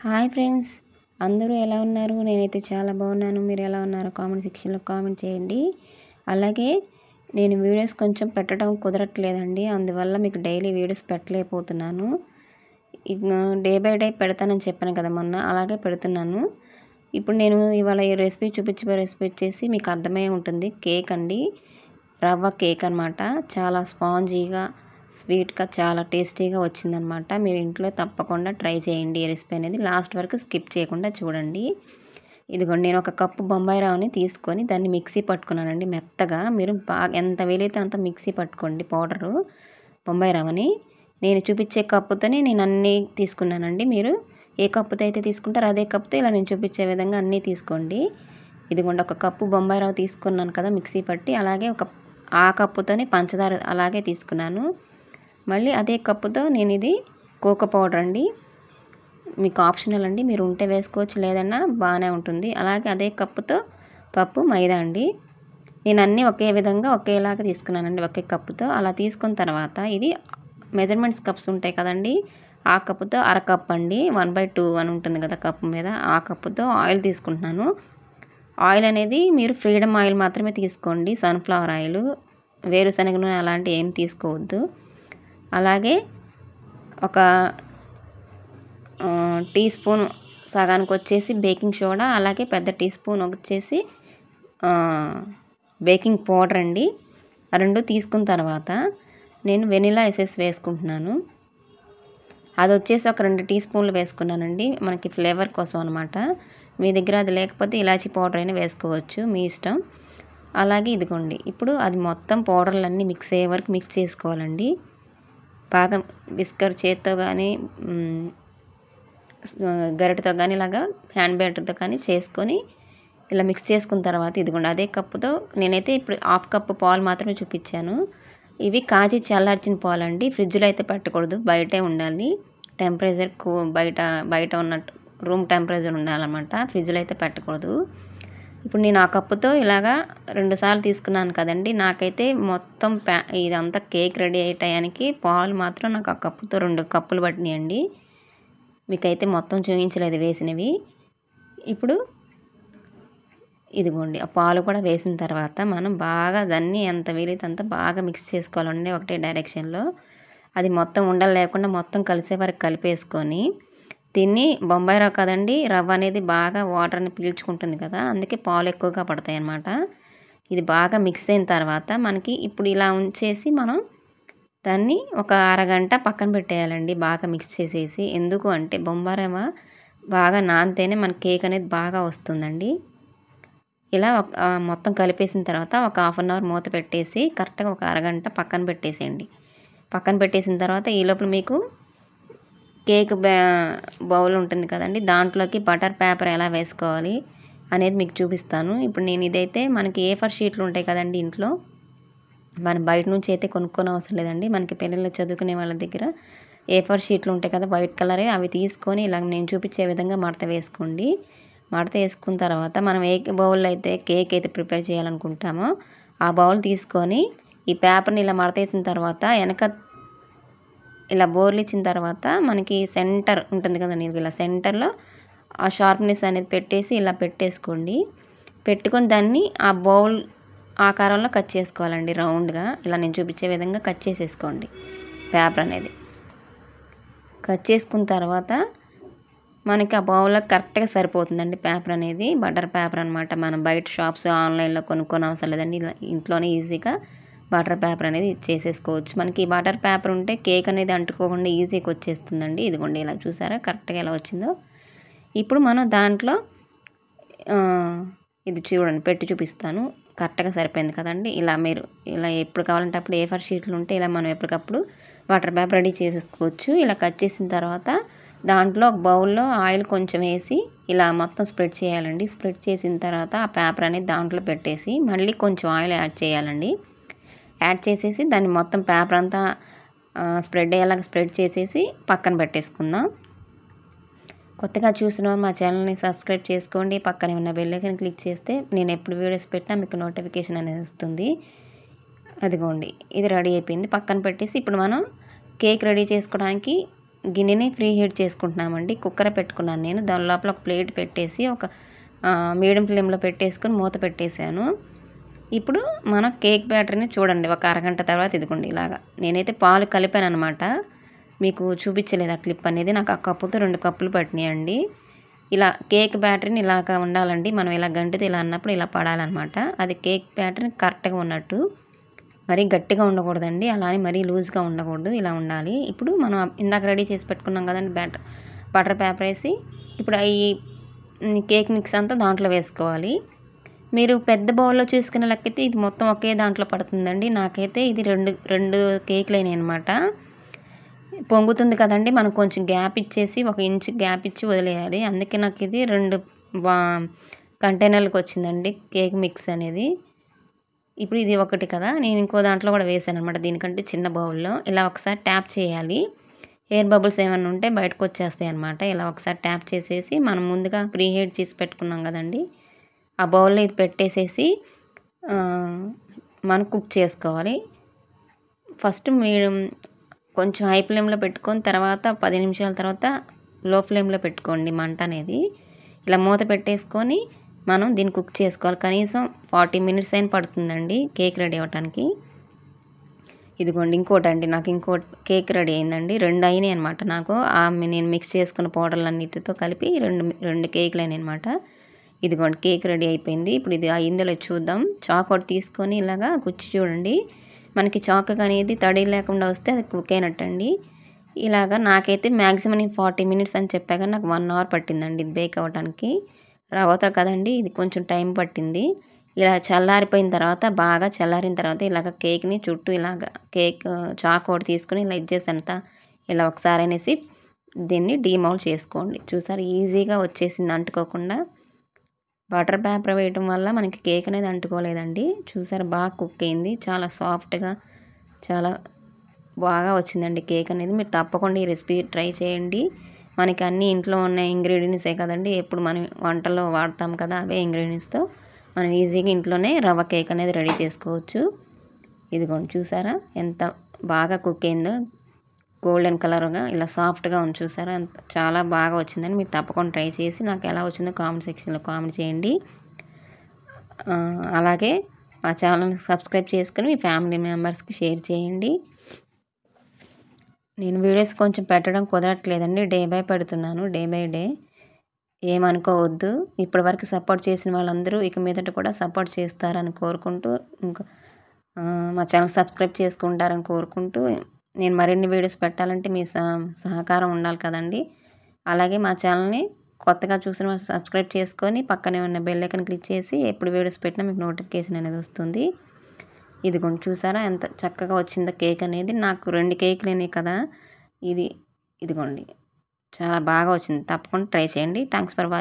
Hi friends, అందరూ ఎలా ఉన్నారు? నేనైతే చాలా బాగున్నాను. మీరు ఎలా ఉన్నారో కామెంట్ సెక్షన్లో కామెంట్ చేయండి. అలాగే నేను వీడియోస్ కొంచెం పెట్టడం కుదరట్లేదండి, అందువల్ల మీకు డైలీ వీడియోస్ పెట్టలేకపోతున్నాను. డే బై డే పెడతానని చెప్పాను కదా మొన్న, అలాగే పెడుతున్నాను. ఇప్పుడు నేను ఇవాళ ఈ రెసిపీ చూపించే రెసిపీ వచ్చేసి మీకు అర్థమై ఉంటుంది. కేక్ అండి, రవ్వ కేక్ అనమాట. చాలా స్పాంజీగా స్వీట్గా చాలా టేస్టీగా వచ్చిందనమాట. మీరు ఇంట్లో తప్పకుండా ట్రై చేయండి. ఈ రెసిపీ అనేది లాస్ట్ వరకు స్కిప్ చేయకుండా చూడండి. ఇదిగోండి, నేను ఒక కప్పు బొంబాయి రవ్వని తీసుకొని దాన్ని మిక్సీ పట్టుకున్నానండి మెత్తగా. మీరు బాగా ఎంత వీలైతే అంత మిక్సీ పట్టుకోండి పౌడరు బొంబాయి రవ్వని. నేను చూపించే కప్పుతోనే నేను అన్నీ తీసుకున్నానండి. మీరు ఏ కప్పుతో అయితే తీసుకుంటారో అదే కప్పుతో ఇలా నేను చూపించే విధంగా అన్నీ తీసుకోండి. ఇదిగోండి, ఒక కప్పు బొంబాయి రవ్వ తీసుకున్నాను కదా మిక్సీ పట్టి, అలాగే ఆ కప్పుతోనే పంచదార అలాగే తీసుకున్నాను. మళ్ళీ అదే కప్పుతో నేను ఇది కోకో పౌడర్ అండి, మీకు ఆప్షనల్ అండి, మీరు ఉంటే వేసుకోవచ్చు, లేదన్నా బాగానే ఉంటుంది. అలాగే అదే కప్పుతో కప్పు మైదా అండి. నేను అన్నీ ఒకే విధంగా ఒకేలాగా తీసుకున్నానండి, ఒకే కప్పుతో. అలా తీసుకున్న తర్వాత ఇది మెజర్మెంట్స్ కప్స్ ఉంటాయి కదండి, ఆ కప్పుతో అరకప్ అండి, 1/2 అని ఉంటుంది కదా కప్పు మీద, ఆ కప్పుతో ఆయిల్ తీసుకుంటున్నాను. ఆయిల్ అనేది మీరు ఫ్రీడమ్ ఆయిల్ మాత్రమే తీసుకోండి, సన్ఫ్లవర్ ఆయిల్, వేరుశనగ నూనె అలాంటివి ఏం తీసుకోవద్దు. అలాగే ఒక టీ స్పూన్ సగానికి వచ్చేసి బేకింగ్ సోడా, అలాగే పెద్ద టీ స్పూన్ వచ్చేసి బేకింగ్ పౌడర్ అండి. ఆ రెండు తీసుకున్న తర్వాత నేను వెనిలా ఎసెన్స్ వేసుకుంటున్నాను. అది వచ్చేసి ఒక 2 టీ స్పూన్లు వేసుకున్నానండి, మనకి ఫ్లేవర్ కోసం అనమాట. మీ దగ్గర అది లేకపోతే ఇలాచీ పౌడర్ అయినా వేసుకోవచ్చు, మీ ఇష్టం. అలాగే ఇదిగోండి, ఇప్పుడు అది మొత్తం పౌడర్లన్నీ మిక్స్ అయ్యే వరకు మిక్స్ చేసుకోవాలండి. బాగా విస్కర్ చేత్తో కానీ గరిటెతో కానీ ఇలాగా హ్యాండ్ బ్యాటర్తో కానీ చేసుకొని ఇలా మిక్స్ చేసుకున్న తర్వాత ఇదిగోండి, అదే కప్పుతో నేనైతే ఇప్పుడు హాఫ్ కప్పు పాలు మాత్రమే చూపించాను. ఇవి కాచి చల్లార్చిన పాలు అండి, ఫ్రిడ్జ్లో అయితే పెట్టకూడదు, బయటే ఉండాలి. టెంపరేచర్ బయట ఉన్నట్టు రూమ్ టెంపరేచర్ ఉండాలన్నమాట, ఫ్రిడ్జ్లో అయితే పెట్టకూడదు. ఇప్పుడు నేను ఆ కప్పుతో ఇలాగా 2 సార్లు తీసుకున్నాను కదండి. నాకైతే మొత్తం ఇదంతా కేక్ రెడీ అయ్యే టయానికి పాలు మాత్రం నాకు ఆ కప్పుతో 2 కప్పులు పట్టినాయండి. మీకైతే మొత్తం చూపించలేదు వేసినవి. ఇప్పుడు ఇదిగోండి, ఆ పాలు కూడా వేసిన తర్వాత మనం బాగా దాన్ని ఎంత వీలైతే అంత బాగా మిక్స్ చేసుకోవాలండి, ఒకటే డైరెక్షన్లో. అది మొత్తం ఉండలు లేకుండా మొత్తం కలిసే వరకు కలిపేసుకొని, దీన్ని బొంబాయి రవ్వ కదండి, రవ్వ అనేది బాగా వాటర్ని పీల్చుకుంటుంది కదా, అందుకే పాలు ఎక్కువగా పడతాయి అన్నమాట. ఇది బాగా మిక్స్ అయిన తర్వాత మనకి ఇప్పుడు ఇలా ఉంచేసి మనం దాన్ని ఒక అరగంట పక్కన పెట్టేయాలండి, బాగా మిక్స్ చేసేసి. ఎందుకు అంటే బొంబాయి రవ్వ బాగా నానితేనే మన కేక్ అనేది బాగా వస్తుందండి. ఇలా మొత్తం కలిపేసిన తర్వాత ఒక 1/2 అవర్ మూత పెట్టేసి కరెక్ట్గా ఒక అరగంట పక్కన పెట్టేసేయండి. పక్కన పెట్టేసిన తర్వాత ఈ లోపల మీకు కేక్ బౌల్ ఉంటుంది కదండి, దాంట్లోకి బటర్ పేపర్ ఎలా వేసుకోవాలి అనేది మీకు చూపిస్తాను. ఇప్పుడు నేను ఇదైతే మనకి A4 షీట్లు ఉంటాయి కదండి ఇంట్లో, మనం బయట నుంచి అయితే కొనుక్కోని అవసరం లేదండి. మనకి పిల్లలు చదువుకునే వాళ్ళ దగ్గర A4 షీట్లు ఉంటాయి కదా, వైట్ కలరే, అవి తీసుకొని ఇలా నేను చూపించే విధంగా మడత వేసుకోండి. మడత వేసుకున్న తర్వాత మనం ఏ బౌల్లో అయితే కేక్ అయితే ప్రిపేర్ చేయాలనుకుంటామో ఆ బౌల్ తీసుకొని ఈ పేపర్ని ఇలా మడత వేసిన తర్వాత వెనక ఇలా బోర్లు ఇచ్చిన తర్వాత మనకి సెంటర్ ఉంటుంది కదండి, ఇలా సెంటర్లో ఆ షార్ప్నెస్ అనేది పెట్టేసి ఇలా పెట్టేసుకోండి. పెట్టుకొని దాన్ని ఆ బౌల్ ఆకారంలో కట్ చేసుకోవాలండి, రౌండ్గా ఇలా నేను చూపించే విధంగా కట్ చేసేసుకోండి. పేపర్ అనేది కట్ చేసుకున్న తర్వాత మనకి ఆ బౌల్లో కరెక్ట్గా సరిపోతుందండి పేపర్ అనేది, బటర్ పేపర్ అనమాట. మనం బయట షాప్స్ ఆన్లైన్లో కొనుక్కోని అవసరం లేదండి, ఇలా ఇంట్లోనే ఈజీగా బటర్ పేపర్ అనేది చేసేసుకోవచ్చు. మనకి బటర్ పేపర్ ఉంటే కేక్ అనేది అంటుకోకుండా ఈజీగా వచ్చేస్తుందండి. ఇదిగోండి, ఇలా చూసారా కరెక్ట్గా ఎలా వచ్చిందో. ఇప్పుడు మనం దాంట్లో ఇది చూడండి, పెట్టి చూపిస్తాను, కరెక్ట్గా సరిపోయింది కదండి. ఇలా మీరు ఇలా ఎప్పుడు కావాలంటే అప్పుడు A4 షీట్లు ఉంటే ఇలా మనం ఎప్పటికప్పుడు బటర్ పేపర్ రెడీ చేసేసుకోవచ్చు. ఇలా కట్ చేసిన తర్వాత దాంట్లో ఒక బౌల్లో ఆయిల్ కొంచెం వేసి ఇలా మొత్తం స్ప్రెడ్ చేయాలండి. స్ప్రెడ్ చేసిన తర్వాత ఆ పేపర్ అనేది దాంట్లో పెట్టేసి మళ్ళీ కొంచెం ఆయిల్ యాడ్ చేయాలండి. యాడ్ చేసేసి దాన్ని మొత్తం పేపర్ అంతా స్ప్రెడ్ అయ్యేలాగా స్ప్రెడ్ చేసేసి పక్కన పెట్టేసుకుందాం. కొత్తగా చూసిన మా ఛానల్ని సబ్స్క్రైబ్ చేసుకోండి, పక్కనే ఉన్న బెల్ ఐకాన్ క్లిక్ చేస్తే నేను ఎప్పుడు వీడియోస్ పెట్టినా మీకు నోటిఫికేషన్ అనేది వస్తుంది. అదిగోండి, ఇది రెడీ అయిపోయింది, పక్కన పెట్టేసి ఇప్పుడు మనం కేక్ రెడీ చేసుకోవడానికి గిన్నెని ప్రీ హీట్ చేసుకుంటున్నామండి. కుక్కర్ పెట్టుకున్నాను నేను. దాని లోపల ఒక ప్లేట్ పెట్టేసి ఒక మీడియం ఫ్లేమ్లో పెట్టేసుకొని మూత పెట్టేశాను. ఇప్పుడు మన కేక్ బ్యాటర్ని చూడండి ఒక అరగంట తర్వాత ఇదిగోండి ఇలాగా నేనైతే పాలు కలిపాను అనమాట. మీకు చూపించలేదు ఆ క్లిప్ అనేది. నాకు ఆ కప్పుతో 2 కప్పులు పట్టినాయండి. ఇలా కేక్ బ్యాటర్ని ఇలాగా ఉండాలండి. మనం ఇలా గంటితో ఇలా అన్నప్పుడు ఇలా పడాలన్నమాట. అది కేక్ బ్యాటర్ని కరెక్ట్గా ఉన్నట్టు. మరీ గట్టిగా ఉండకూడదండి, అలానే మరీ లూజ్గా ఉండకూడదు, ఇలా ఉండాలి. ఇప్పుడు మనం ఇందాక రెడీ చేసి పెట్టుకున్నాం కదండి బటర్ పేపర్ వేసి ఇప్పుడు ఈ కేక్ మిక్స్ అంతా దాంట్లో వేసుకోవాలి. మీరు పెద్ద బౌల్లో చూసుకునే లెక్కైతే ఇది మొత్తం ఒకే దాంట్లో పడుతుందండి. నాకైతే ఇది రెండు కేకులు అయినాయి అనమాట. పొంగుతుంది కదండి, మనం కొంచెం గ్యాప్ ఇచ్చేసి 1 ఇంచ్ గ్యాప్ ఇచ్చి వదిలేయాలి. అందుకే నాకు ఇది 2 కంటైనర్లకు వచ్చిందండి కేక్ మిక్స్ అనేది. ఇప్పుడు ఇది ఒకటి కదా, నేను ఇంకో దాంట్లో కూడా వేసాను అనమాట, దీనికంటే చిన్న బౌల్లో. ఇలా ఒకసారి ట్యాప్ చేయాలి. ఎయిర్ బబుల్స్ ఏమైనా ఉంటే బయటకు వచ్చేస్తాయి అనమాట. ఇలా ఒకసారి ట్యాప్ చేసేసి మనం ముందుగా ప్రీ హీట్ చేసి పెట్టుకున్నాం కదండి, ఆ బౌల్లో ఇది పెట్టేసేసి మనం కుక్ చేసుకోవాలి. ఫస్ట్ మీడియం కొంచెం హై ఫ్లేమ్లో పెట్టుకొని తర్వాత 10 నిమిషాల తర్వాత లో ఫ్లేమ్లో పెట్టుకోండి మంట అనేది. ఇలా మూత పెట్టేసుకొని మనం దీన్ని కుక్ చేసుకోవాలి. కనీసం 40 మినిట్స్ అయినా పడుతుందండి కేక్ రెడీ అవ్వటానికి. ఇదిగోండి ఇంకోటండి, నాకు ఇంకో కేక్ రెడీ అయిందండి. 2 అయినాయి అనమాట నాకు. నేను మిక్స్ చేసుకున్న పౌడర్లన్నిటితో కలిపి 2 కేకులు అయినాయి అనమాట. ఇదిగోండి కేక్ రెడీ అయిపోయింది. ఇప్పుడు ఇది ఇందులో చూద్దాం. చాక్ ఒకటి తీసుకొని ఇలాగా కుచ్చి చూడండి. మనకి చాక్ అనేది తడి లేకుండా వస్తే అది కుక్ అయినట్టండి. ఇలాగా నాకైతే మ్యాక్సిమం నేను 40 మినిట్స్ అని చెప్పా కానీ నాకు 1 అవర్ పట్టిందండి ఇది బేక్ అవ్వడానికి. రవ్వతో కదండి, ఇది కొంచెం టైం పట్టింది. ఇలా చల్లారిపోయిన తర్వాత, బాగా చల్లారిన తర్వాత ఇలాగ కేక్ని చుట్టూ ఇలాగ కేక్ చాక్ ఒకటి తీసుకొని ఇలా ఇచ్చేసంతా ఇలా ఒకసారి అనేసి దీన్ని డీమౌల్డ్ చేసుకోండి. చూసారు ఈజీగా వచ్చేసింది అంటుకోకుండా. బటర్ పేపర్ వేయటం వల్ల మనకి కేక్ అనేది అంటుకోలేదండి. చూసారు బాగా కుక్ అయింది, చాలా సాఫ్ట్గా చాలా బాగా వచ్చిందండి కేక్ అనేది. మీరు తప్పకుండా ఈ రెసిపీ ట్రై చేయండి. మనకి అన్నీ ఇంట్లో ఉన్న ఇంగ్రీడియంట్సే కదండి, ఎప్పుడు మనం వంటల్లో వాడతాం కదా, అవే ఇంగ్రీడియంట్స్తో మనం ఈజీగా ఇంట్లోనే రవ్వ కేక్ అనేది రెడీ చేసుకోవచ్చు. ఇదిగోండి చూసారా ఎంత బాగా కుక్ అయిందో, గోల్డెన్ కలర్గా ఇలా సాఫ్ట్గా ఉంది చూసారా, చాలా బాగా వచ్చిందని. మీరు తప్పకుండా ట్రై చేసి నాకు ఎలా వచ్చిందో కామెంట్ సెక్షన్లో కామెంట్ చేయండి. అలాగే మా ఛానల్ని సబ్స్క్రైబ్ చేసుకొని మీ ఫ్యామిలీ మెంబర్స్కి షేర్ చేయండి. నేను వీడియోస్ కొంచెం పెట్టడం కుదరట్లేదండి, డే బై పెడుతున్నాను, డే బై డే. ఏమనుకోవద్దు. ఇప్పటివరకు సపోర్ట్ చేసిన వాళ్ళందరూ ఇక మీదట కూడా సపోర్ట్ చేస్తారని కోరుకుంటూ, ఇంకా మా ఛానల్ సబ్స్క్రైబ్ చేసుకుంటారని కోరుకుంటూ, నేను మరిన్ని వీడియోస్ పెట్టాలంటే మీ సహకారం ఉండాలి కదండి. అలాగే మా ఛానల్ని కొత్తగా చూసిన వాళ్ళు సబ్స్క్రైబ్ చేసుకొని పక్కనే ఉన్న బెల్ ఐకాన్ క్లిక్ చేసి ఎప్పుడు వీడియోస్ పెట్టినా మీకు నోటిఫికేషన్ అనేది వస్తుంది. ఇదిగోండి చూసారా ఎంత చక్కగా వచ్చిందో కేక్ అనేది. నాకు 2 కేకులు కదా ఇదిగోండి చాలా బాగా వచ్చింది. తప్పకుండా ట్రై చేయండి. Thanks for watching.